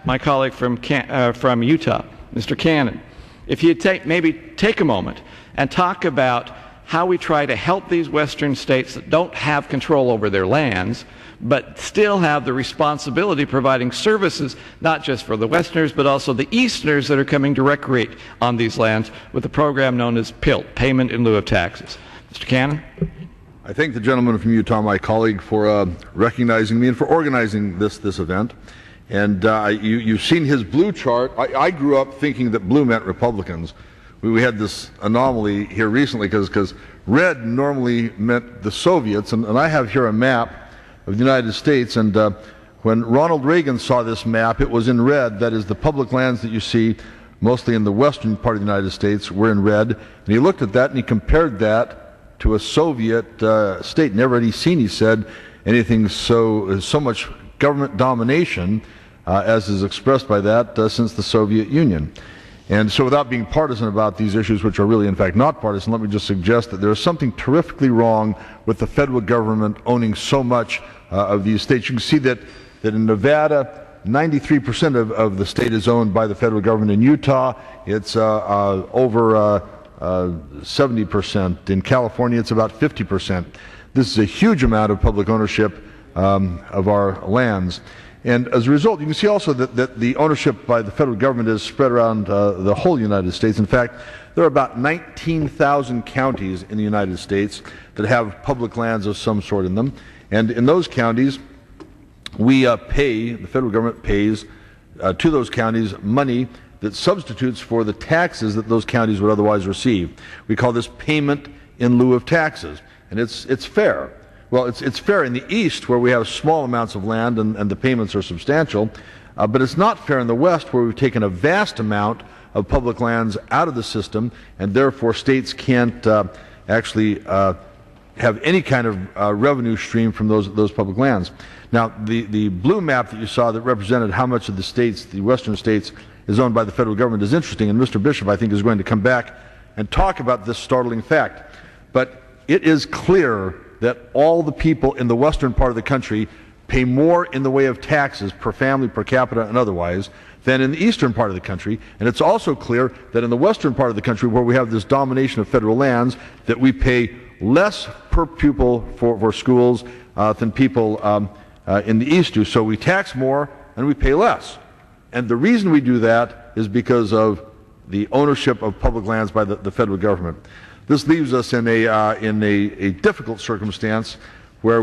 my colleague from Utah, Mr. Cannon, if you'd maybe take a moment and talk about how we try to help these western states that don't have control over their lands, but still have the responsibility of providing services, not just for the Westerners, but also the Easterners that are coming to recreate on these lands with a program known as PILT, Payment in Lieu of Taxes. Mr. Cannon? I thank the gentleman from Utah, my colleague, for recognizing me and for organizing this event. And you've seen his blue chart. I grew up thinking that blue meant Republicans. We had this anomaly here recently because red normally meant the Soviets, and I have here a map of the United States, and when Ronald Reagan saw this map, it was in red. That is, the public lands that you see mostly in the western part of the United States were in red, and he looked at that and he compared that to a Soviet state. Never had he seen, he said, anything so much government domination as is expressed by that since the Soviet Union. And so without being partisan about these issues, which are really in fact not partisan, let me just suggest that there is something terrifically wrong with the federal government owning so much of these states. You can see that in Nevada, 93% of the state is owned by the federal government. In Utah, it's over 70%. In California, it's about 50%. This is a huge amount of public ownership of our lands. And as a result, you can see also that the ownership by the federal government is spread around the whole United States. In fact, there are about 19,000 counties in the United States that have public lands of some sort in them. And in those counties, the federal government pays to those counties money that substitutes for the taxes that those counties would otherwise receive. We call this payment in lieu of taxes. And it's fair. Well, it's fair in the East, where we have small amounts of land and the payments are substantial, but it's not fair in the West, where we've taken a vast amount of public lands out of the system, and therefore states can't actually have any kind of revenue stream from those public lands. Now, the blue map that you saw that represented how much of the states, the Western states, is owned by the federal government is interesting, and Mr. Bishop, I think, is going to come back and talk about this startling fact. But it is clear that all the people in the western part of the country pay more in the way of taxes per family, per capita, and otherwise than in the eastern part of the country. And it's also clear that in the western part of the country, where we have this domination of federal lands, that we pay less per pupil for schools than people in the east do. So we tax more and we pay less. And the reason we do that is because of the ownership of public lands by the federal government. This leaves us in a difficult circumstance where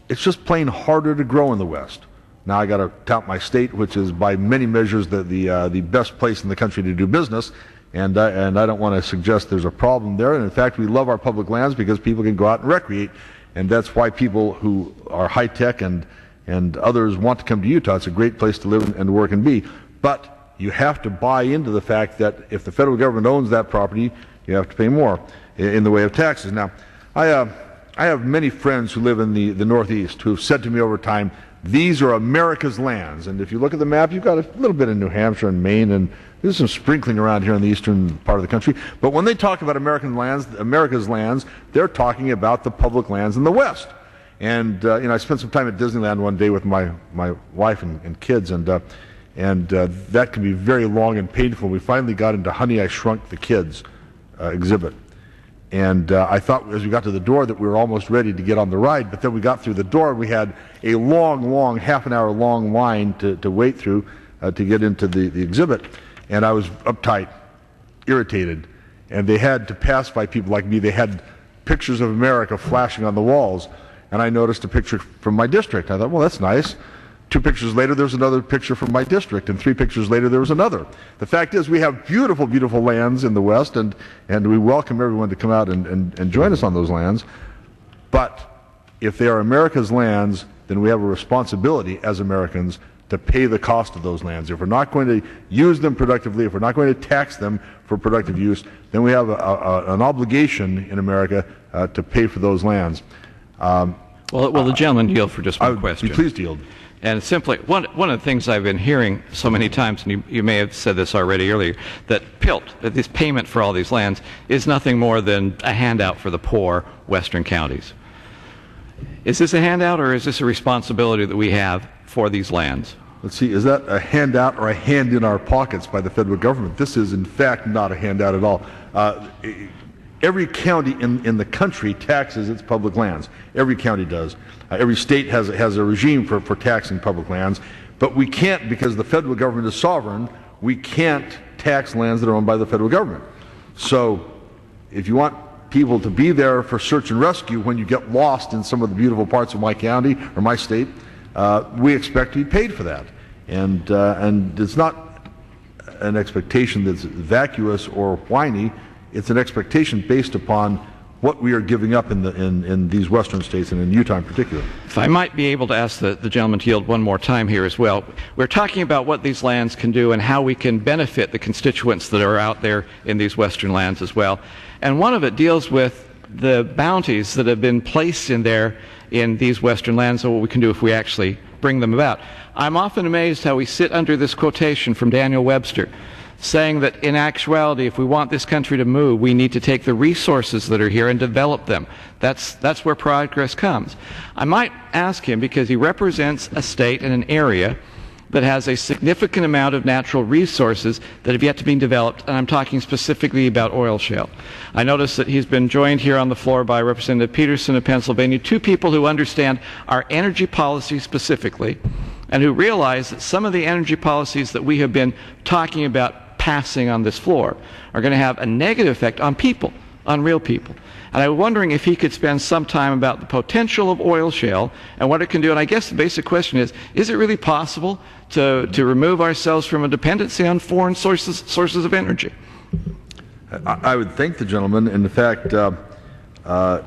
it's just plain harder to grow in the West. Now I got to tout my state, which is by many measures the best place in the country to do business, and I don't want to suggest there's a problem there. And in fact, we love our public lands because people can go out and recreate, and that's why people who are high tech and others want to come to Utah. It's a great place to live and work and be. But you have to buy into the fact that if the federal government owns that property, you have to pay more in the way of taxes. Now, I have many friends who live in the Northeast who have said to me over time, these are America's lands. And if you look at the map, you've got a little bit in New Hampshire and Maine, and there's some sprinkling around here in the eastern part of the country. But when they talk about America's lands, they're talking about the public lands in the West. And I spent some time at Disneyland one day with my wife and kids, and that can be very long and painful. We finally got into Honey, I Shrunk the Kids exhibit. And I thought as we got to the door that we were almost ready to get on the ride, but then we got through the door and we had a long, half-an-hour long line to wait through to get into the exhibit. And I was uptight, irritated, and they had to pacify people like me. They had pictures of America flashing on the walls, and I noticed a picture from my district. I thought, well, that's nice. 2 pictures later, there's another picture from my district, and 3 pictures later, there was another. The fact is, we have beautiful, beautiful lands in the West, and we welcome everyone to come out and join us on those lands. But if they are America's lands, then we have a responsibility as Americans to pay the cost of those lands. If we're not going to use them productively, if we're not going to tax them for productive use, then we have an obligation in America to pay for those lands. Well, the gentleman yield for just one question. Be pleased to yield. And simply, one of the things I've been hearing so many times, and you may have said this already earlier, that PILT, that this payment for all these lands, is nothing more than a handout for the poor western counties. Is this a handout, or is this a responsibility that we have for these lands? let's see, is that a handout or a hand in our pockets by the federal government? This is, in fact, not a handout at all. Every county in the country taxes its public lands. Every county does. Every state has a regime for taxing public lands. But we can't, because the federal government is sovereign, we can't tax lands that are owned by the federal government. So if you want people to be there for search and rescue when you get lost in some of the beautiful parts of my county or my state, we expect to be paid for that. And it's not an expectation that's vacuous or whiny. It's an expectation based upon what we are giving up in these western states, and in Utah in particular. If I might be able to ask the gentleman to yield one more time here as well. We're talking about what these lands can do and how we can benefit the constituents that are out there in these western lands as well. And one of it deals with the bounties that have been placed in there in these western lands, and what we can do if we actually bring them about. I'm often amazed how we sit under this quotation from Daniel Webster, saying that in actuality, if we want this country to move, we need to take the resources that are here and develop them. That's where progress comes. I might ask him, because he represents a state and an area that has a significant amount of natural resources that have yet to be developed, and I'm talking specifically about oil shale. I notice that he's been joined here on the floor by Representative Peterson of Pennsylvania, two people who understand our energy policy specifically, and who realize that some of the energy policies that we have been talking about passing on this floor are going to have a negative effect on people, on real people. And I'm wondering if he could spend some time about the potential of oil shale and what it can do. And I guess the basic question is it really possible to remove ourselves from a dependency on foreign sources of energy? I would thank the gentleman. In fact, I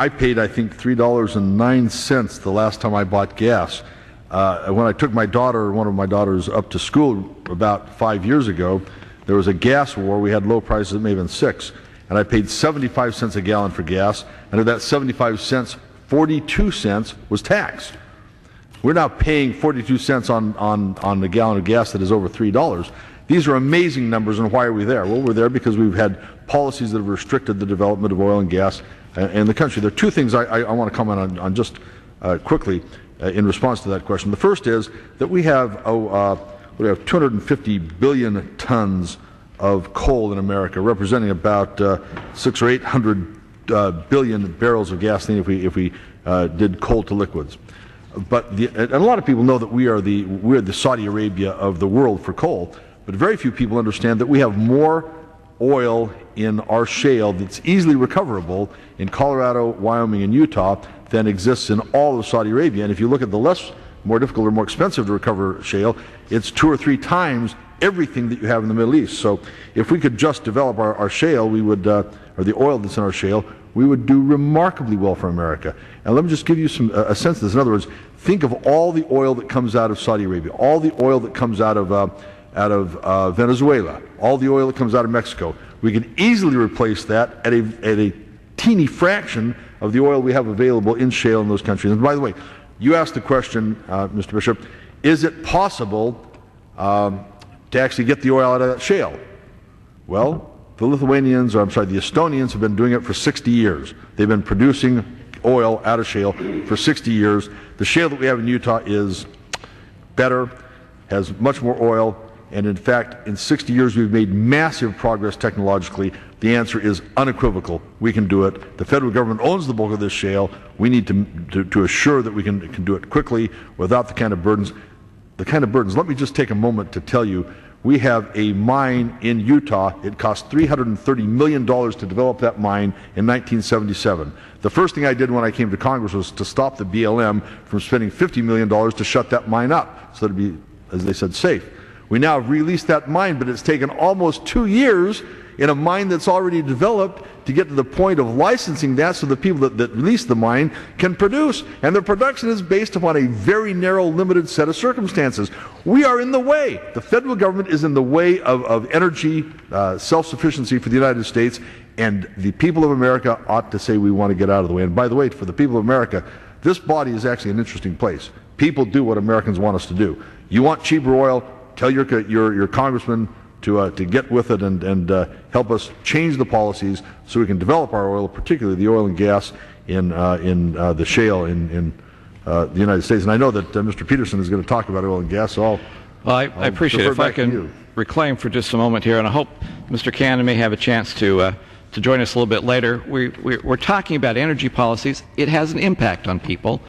paid, I think, $3.09 the last time I bought gas. When I took my daughter, one of my daughters, up to school about 5 years ago, there was a gas war. We had low prices, it may have been 6, and I paid 75 cents a gallon for gas, and of that 75 cents, 42 cents was taxed. We're now paying 42 cents on the gallon of gas that is over $3. These are amazing numbers, and why are we there? Well, we're there because we've had policies that have restricted the development of oil and gas in the country. There are two things I want to comment on just quickly in response to that question. The first is that we have 250 billion tons of coal in America, representing about 600 or 800 billion barrels of gasoline if we did coal to liquids. But and a lot of people know that we're the Saudi Arabia of the world for coal, but very few people understand that we have more oil in our shale that's easily recoverable in Colorado, Wyoming, and Utah than exists in all of Saudi Arabia. And if you look at the more difficult or more expensive to recover shale, it's 2 or 3 times everything that you have in the Middle East. So if we could just develop our shale, we would, or the oil that's in our shale, we would do remarkably well for America. And let me just give you a sense of this. In other words, think of all the oil that comes out of Saudi Arabia, all the oil that comes out of Venezuela, all the oil that comes out of Mexico. We could easily replace that at a teeny fraction of the oil we have available in shale in those countries. And by the way, you asked the question, Mr. Bishop, is it possible to actually get the oil out of that shale? Well, the Lithuanians, or I'm sorry, the Estonians have been doing it for 60 years. They've been producing oil out of shale for 60 years. The shale that we have in Utah is better, has much more oil, and in fact, in 60 years we've made massive progress technologically. The answer is unequivocal. We can do it. The federal government owns the bulk of this shale. We need to assure that we can do it quickly without the kind of burdens. Let me just take a moment to tell you, we have a mine in Utah. It cost $330 million to develop that mine in 1977. The first thing I did when I came to Congress was to stop the BLM from spending $50 million to shut that mine up so that it would be, as they said, safe. We now have released that mine, but it's taken almost 2 years in a mine that's already developed to get to the point of licensing that so the people that release the mine can produce. And the production is based upon a very narrow, limited set of circumstances. We are in the way. The federal government is in the way of energy self-sufficiency for the United States, and the people of America ought to say we want to get out of the way. And by the way, for the people of America, this body is actually an interesting place. People do what Americans want us to do. You want cheaper oil? Tell your congressman to get with it and help us change the policies so we can develop our oil, particularly the oil and gas in the shale in the United States. And I know that Mr. Peterson is going to talk about oil and gas, so well, I appreciate it. If I can reclaim for just a moment here, and I hope Mr. Cannon may have a chance to join us a little bit later. We're talking about energy policies. It has an impact on people.